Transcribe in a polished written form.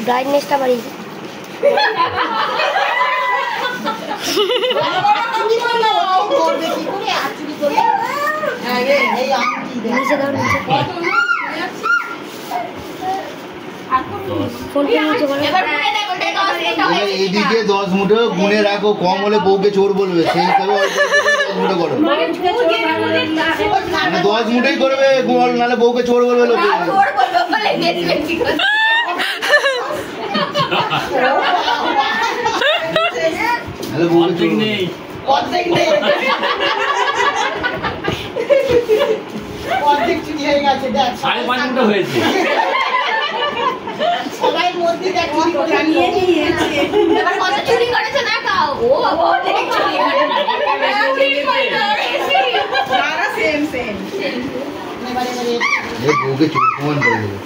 ব্রাইটনেসটা বাড়ি নিচে দাও নিচে এইদিকে 10 মুঠো গুনে রাখো, কম হলে বউকে চোর বলবে, সেই হিসাবে 10 মুঠো করো। 10 মুঠোই করবে, নাহলে বউকে চোর বলবে লোকে। বউকে চোর প্রমাণ করে দেবে।